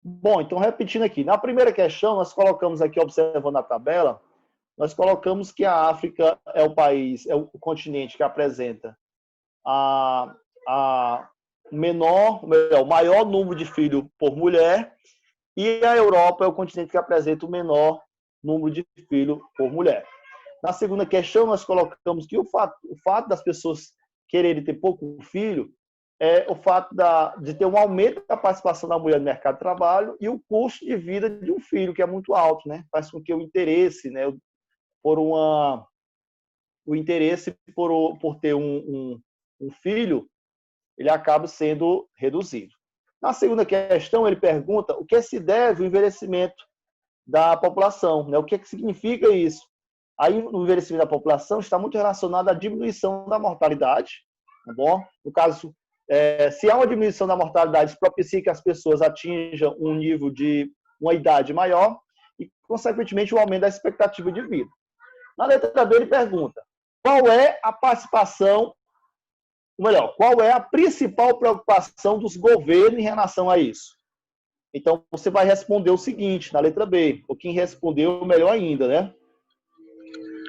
Bom, então repetindo aqui. Na primeira questão, nós colocamos aqui, observando a tabela, nós colocamos que a África é o país, é o continente que apresenta a, a menor, o maior número de filhos por mulher, e a Europa é o continente que apresenta o menor número de filhos por mulher. Na segunda questão, nós colocamos que o fato das pessoas quererem ter pouco filho é o fato de ter um aumento da participação da mulher no mercado de trabalho e o custo de vida de um filho, que é muito alto, né? Faz com que o interesse, né, por o interesse por ter um filho, ele acaba sendo reduzido. Na segunda questão, ele pergunta o que se deve ao envelhecimento da população, né? O que significa isso? Aí, o envelhecimento da população está muito relacionado à diminuição da mortalidade, tá bom? No caso, se há uma diminuição da mortalidade, isso propicia que as pessoas atinjam um nível de uma idade maior e, consequentemente, o aumento da expectativa de vida. Na letra B, ele pergunta qual é a participação, ou melhor, qual é a principal preocupação dos governos em relação a isso? Então, você vai responder o seguinte, na letra B, ou quem respondeu, melhor ainda, né?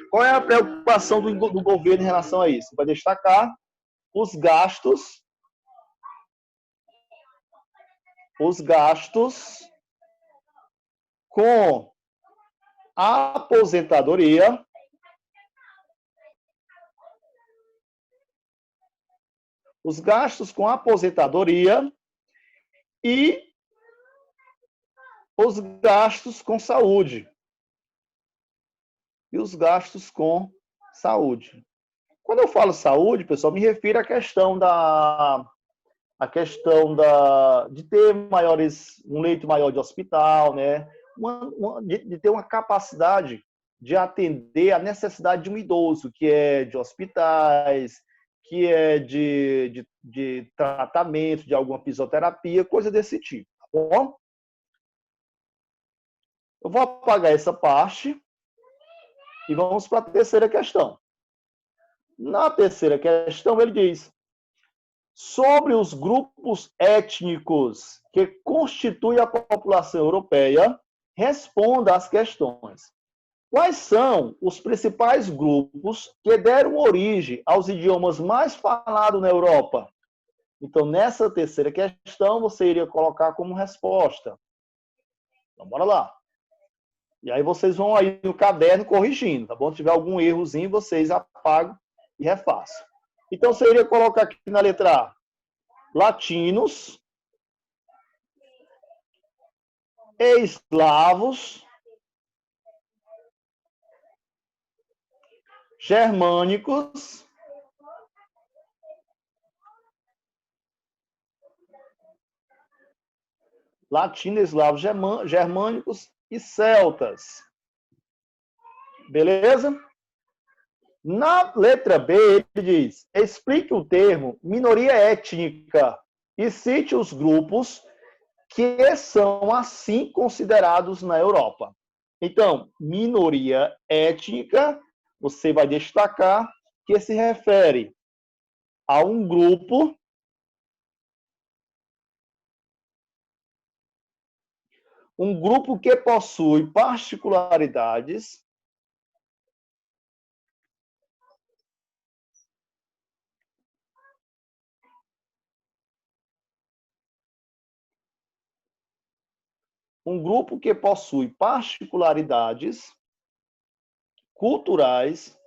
Qual é a preocupação do governo em relação a isso? Vai destacar os gastos com a aposentadoria e os gastos com saúde. Quando eu falo saúde, pessoal, me refiro à questão de ter um leito maior de hospital, né? De ter uma capacidade de atender a necessidade de um idoso, que é de hospitais, que é de tratamento, de alguma fisioterapia, coisa desse tipo, tá bom? Eu vou apagar essa parte e vamos para a terceira questão. Na terceira questão, ele diz: sobre os grupos étnicos que constituem a população europeia, responda às questões. Quais são os principais grupos que deram origem aos idiomas mais falados na Europa? Então, nessa terceira questão, você iria colocar como resposta. Então, bora lá. E aí vocês vão aí no caderno corrigindo, tá bom? Se tiver algum errozinho, vocês apagam e refaçam. Então, você iria colocar aqui na letra A, latinos, eslavos, germânicos, germânicos e celtas. Beleza? Na letra B, ele diz: explique o termo minoria étnica e cite os grupos que são assim considerados na Europa. Então, minoria étnica, você vai destacar que se refere a um grupo que possui particularidades culturais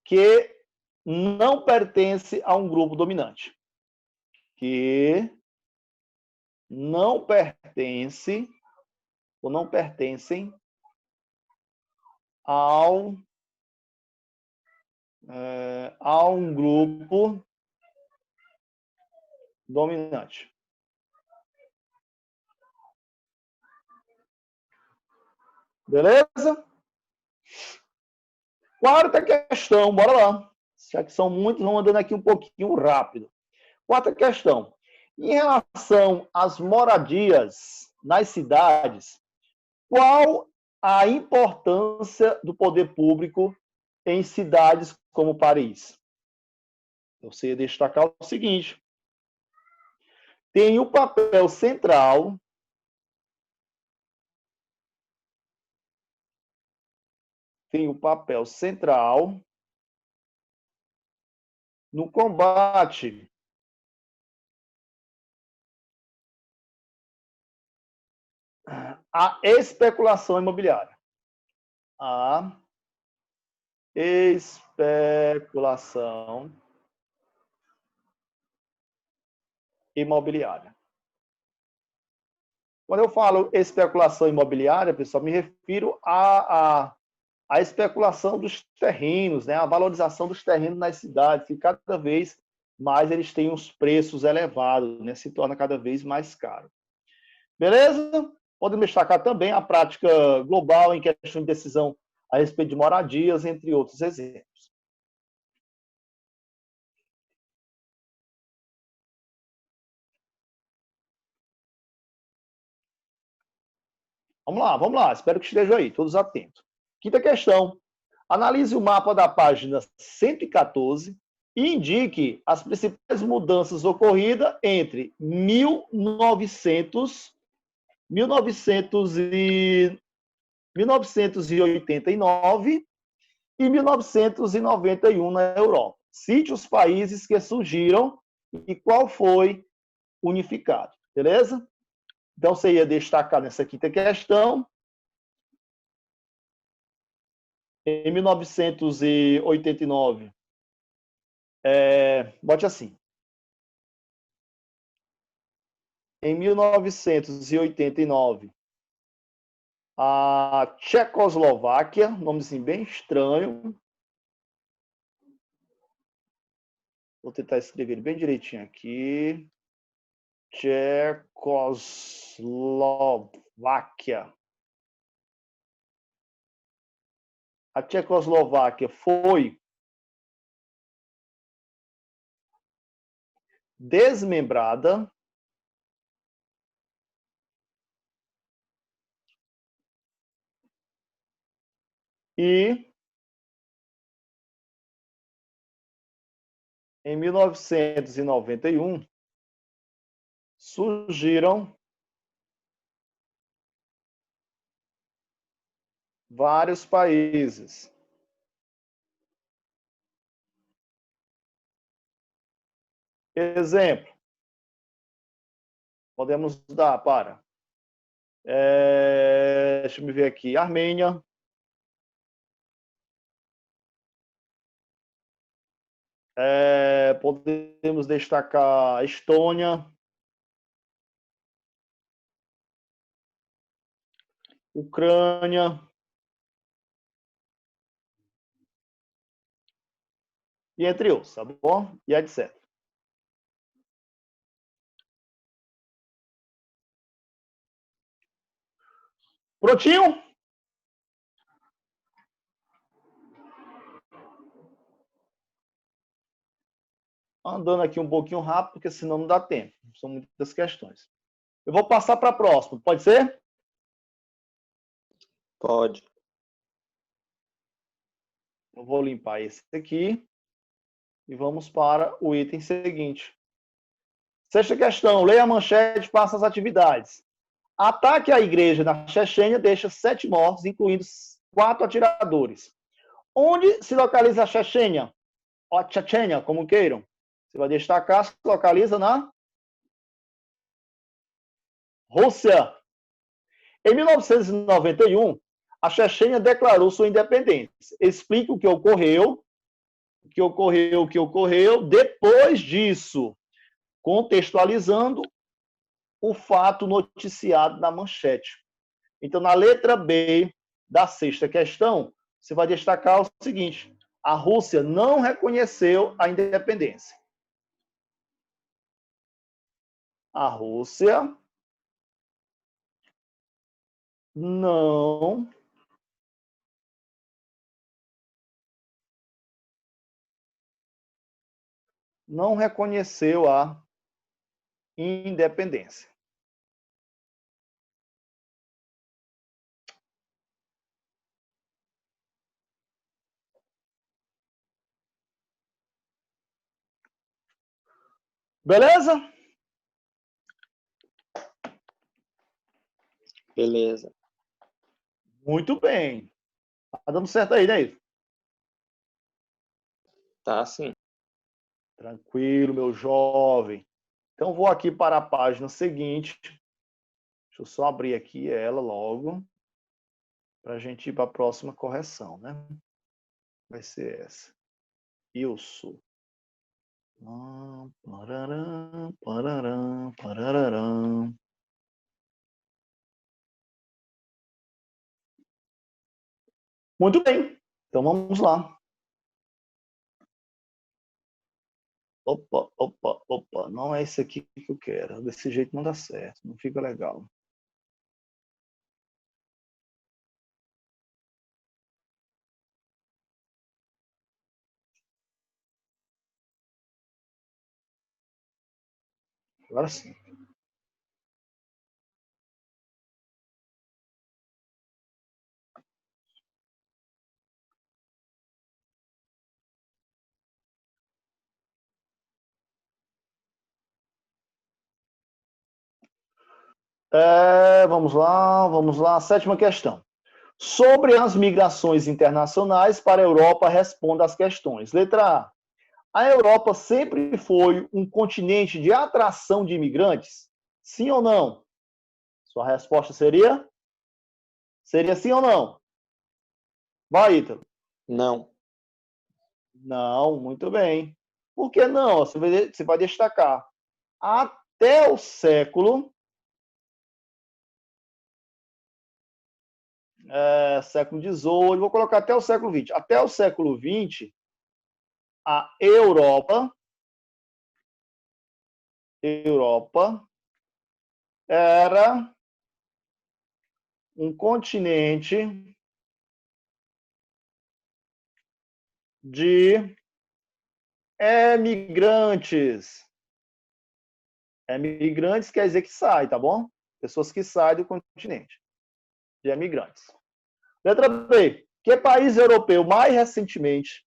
que não pertence a um grupo dominante. Que não pertence ou não pertencem a um grupo dominante. Beleza? Quarta questão, bora lá. Já que são muitos, vamos andando aqui um pouquinho rápido. Quarta questão. Em relação às moradias nas cidades, qual a importância do poder público em cidades como Paris? Você ia destacar o seguinte: tem o papel central no combate à especulação imobiliária. A especulação imobiliária. Quando eu falo especulação imobiliária, pessoal, me refiro à especulação dos terrenos, né? A valorização dos terrenos nas cidades, que cada vez mais eles têm os preços elevados, né? Se torna cada vez mais caro. Beleza? Podemos destacar também a prática global em questão de decisão a respeito de moradias, entre outros exemplos. Vamos lá. Espero que estejam aí, todos atentos. Quinta questão. Analise o mapa da página 114 e indique as principais mudanças ocorridas entre 1989 e 1991 na Europa. Cite os países que surgiram e qual foi unificado. Beleza? Então, você ia destacar nessa quinta questão, em 1989, bote assim, em 1989, a Tchecoslováquia, nome assim bem estranho, vou tentar escrever bem direitinho aqui, Tchecoslováquia. A Tchecoslováquia foi desmembrada e, em 1991, surgiram vários países. Exemplo, podemos dar para, deixa eu me ver aqui, Armênia, podemos destacar Estônia, Ucrânia, e entre outros, tá bom? E etc. Prontinho? Andando aqui um pouquinho rápido, porque senão não dá tempo. São muitas questões. Eu vou passar para a próxima, pode ser? Pode. Eu vou limpar esse aqui e vamos para o item seguinte. Sexta questão, leia a manchete e faça as atividades. Ataque à igreja na Chechênia deixa 7 mortos, incluindo 4 atiradores. Onde se localiza a Chechênia? Ou Chechênia, como queiram. Você vai destacar, se localiza na Rússia. Em 1991, a Chechênia declarou sua independência. Explica o que ocorreu. Depois disso, contextualizando o fato noticiado na manchete. Então, na letra B da sexta questão, você vai destacar o seguinte: a Rússia não reconheceu a independência. A Rússia não reconheceu a independência. Beleza? Beleza. Muito bem. Tá dando certo aí, né? Tá sim. Tranquilo, meu jovem. Então, vou aqui para a página seguinte. Deixa eu só abrir aqui ela logo, para a gente ir para a próxima correção, né? Vai ser essa. Isso. Pararam, pararam, pararam. Muito bem. Então, vamos lá. Opa, opa, opa. Não é esse aqui que eu quero. Desse jeito não dá certo. Não fica legal. Agora sim. Vamos lá, vamos lá. Sétima questão. Sobre as migrações internacionais para a Europa, responda as questões. Letra A. A Europa sempre foi um continente de atração de imigrantes? Sim ou não? Sua resposta seria? Seria sim ou não? Vai, Ítalo. Não. Não, muito bem. Por que não? Você vai destacar. Até o século XVIII, vou colocar até o século XX. Até o século XX, a Europa era um continente de emigrantes. Emigrantes quer dizer que sai, tá bom? Pessoas que saem do continente de emigrantes. Letra B. Que país europeu mais recentemente,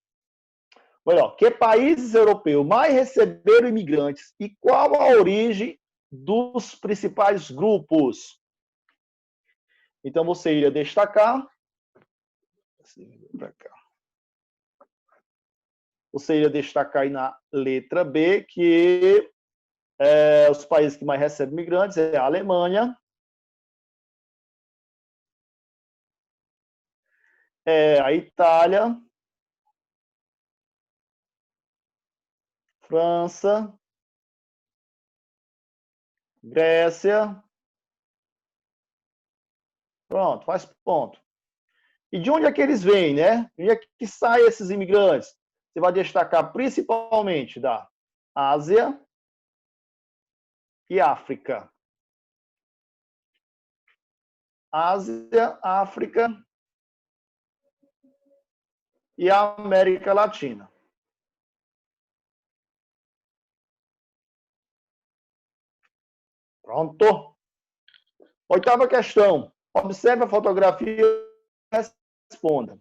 melhor, que países europeus mais receberam imigrantes e qual a origem dos principais grupos? Então você iria destacar. Você iria destacar aí na letra B que os países que mais recebem imigrantes é a Alemanha, a Itália, França, Grécia. Pronto, faz ponto. E de onde é que eles vêm, né? De onde é que saem esses imigrantes? Você vai destacar principalmente da Ásia e África. Ásia, África e a América Latina. Pronto. Oitava questão. Observe a fotografia e responda.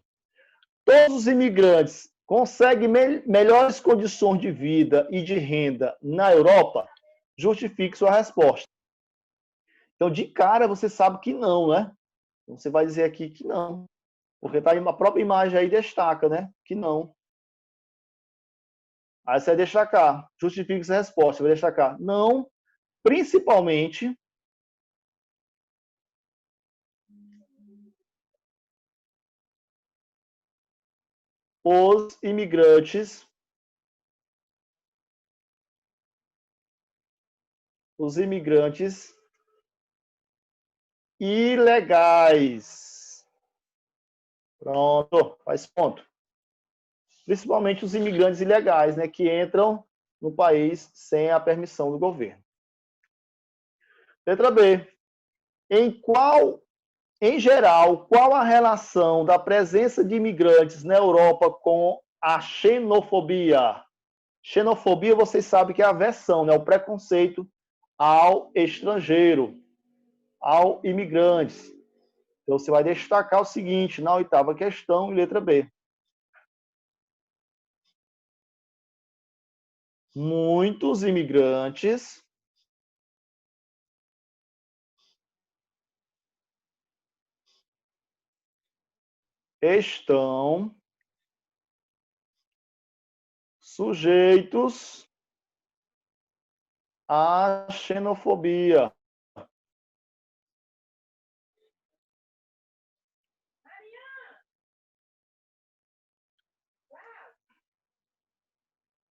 Todos os imigrantes conseguem melhores condições de vida e de renda na Europa? Justifique sua resposta. Então, de cara, você sabe que não, né? Então, você vai dizer aqui que não. Porque tá aí uma própria imagem aí destaca, né? Que não. Aí você vai destacar. Justifique sua resposta. Você vai destacar. Não, principalmente os imigrantes ilegais. Pronto, faz ponto. Principalmente os imigrantes ilegais, né, que entram no país sem a permissão do governo. Letra B. Em geral, qual a relação da presença de imigrantes na Europa com a xenofobia? Xenofobia, vocês sabem que é a aversão, né, o preconceito ao estrangeiro, ao imigrante. Então, você vai destacar o seguinte, na oitava questão, letra B. muitos imigrantes estão sujeitos à xenofobia.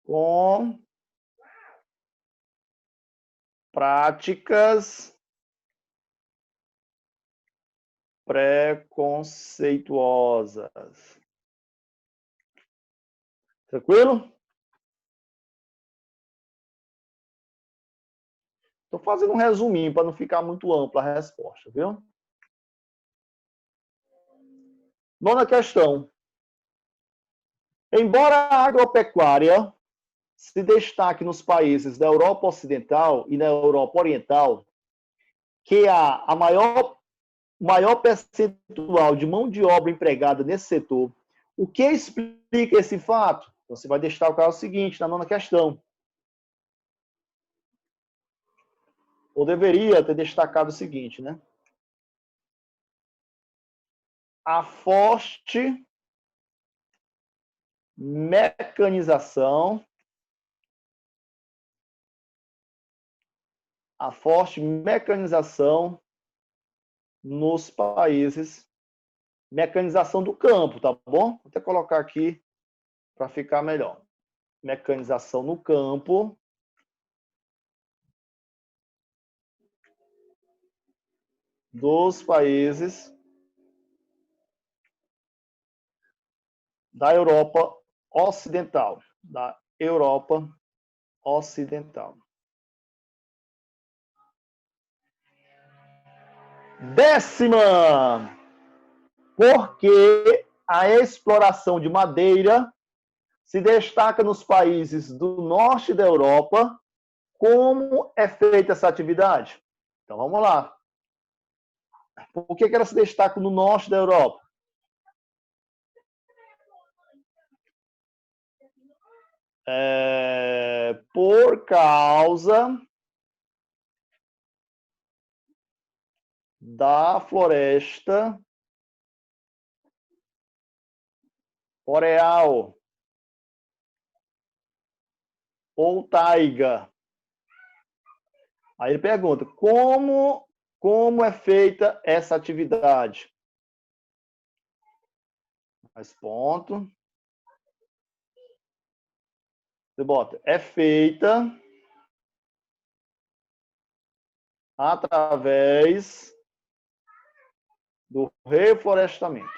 Com práticas preconceituosas. Tranquilo? Estou fazendo um resuminho para não ficar muito ampla a resposta, viu? Nona questão. Embora a agropecuária se destaque nos países da Europa Ocidental e na Europa Oriental, que há a maior percentual de mão de obra empregada nesse setor, o que explica esse fato? Então, você vai destacar o seguinte na nona questão. Ou deveria ter destacado o seguinte, né? A forte mecanização nos países, mecanização do campo, tá bom? Vou até colocar aqui para ficar melhor. Mecanização no campo dos países da Europa Ocidental, da Europa Ocidental. Décima, porque a exploração de madeira se destaca nos países do norte da Europa. Como é feita essa atividade? Então, vamos lá. Por que ela se destaca no norte da Europa? Por causa da floresta boreal ou taiga. Aí ele pergunta, como é feita essa atividade? Mais ponto. Você bota, é feita através do reflorestamento.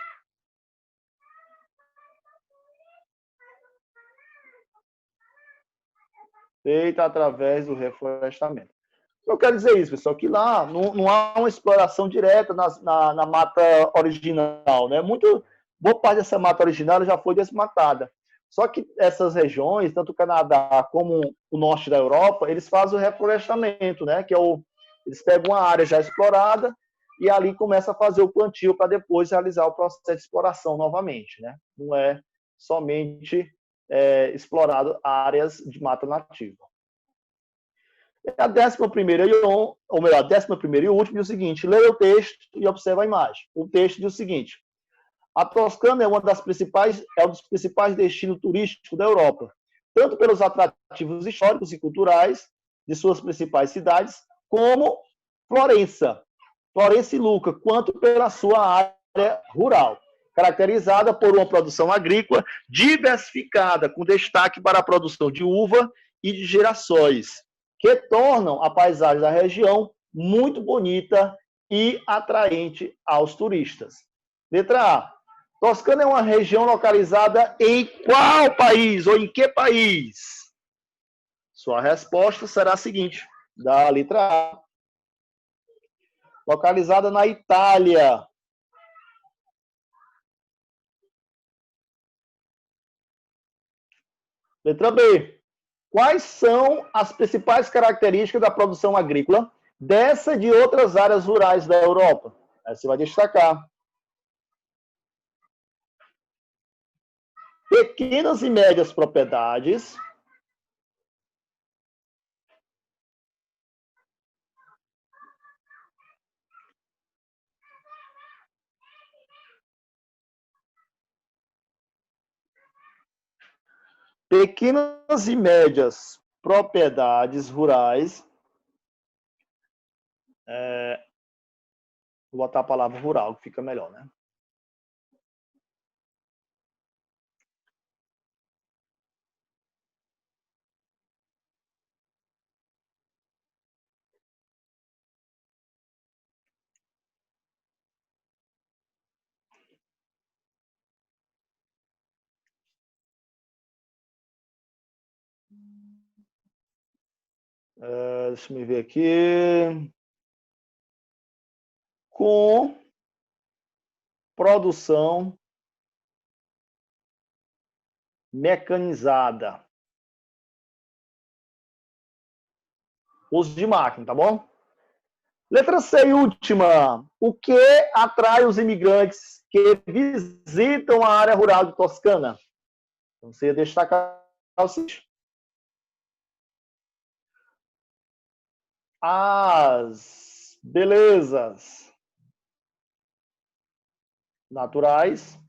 Feita através do reflorestamento. Eu quero dizer isso, pessoal, que lá não há uma exploração direta na mata original, né? Boa parte dessa mata original já foi desmatada. Só que essas regiões, tanto o Canadá como o norte da Europa, eles fazem o reflorestamento, né? Eles pegam uma área já explorada e ali começa a fazer o plantio para depois realizar o processo de exploração novamente, né? Não é somente explorado áreas de mata nativa. A 11ª, ou melhor, a 11ª e última, diz o seguinte, leia o texto e observa a imagem. O texto diz o seguinte, a Toscana é um dos principais destinos turísticos da Europa, tanto pelos atrativos históricos e culturais de suas principais cidades, como Florença e Lucca, quanto pela sua área rural, caracterizada por uma produção agrícola diversificada, com destaque para a produção de uva e de girassóis, que tornam a paisagem da região muito bonita e atraente aos turistas. Letra A. Toscana é uma região localizada em qual país ou em que país? Sua resposta será a seguinte, da letra A. Localizada na Itália. Letra B. Quais são as principais características da produção agrícola dessa e de outras áreas rurais da Europa? Aí você vai destacar. Pequenas e médias propriedades Pequenas e médias propriedades rurais. Vou botar a palavra rural, que fica melhor, né? Deixa eu me ver aqui. Com produção mecanizada. Uso de máquina, tá bom? Letra C e última. O que atrai os imigrantes que visitam a área rural de Toscana? Então, você ia destacar o seguinte. As belezas naturais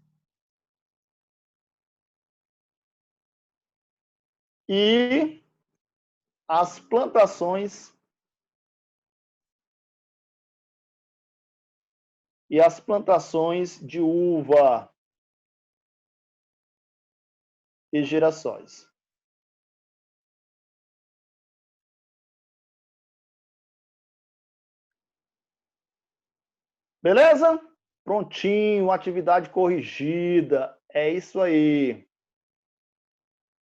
e as plantações de uva e girassóis. Beleza? Prontinho, atividade corrigida. É isso aí.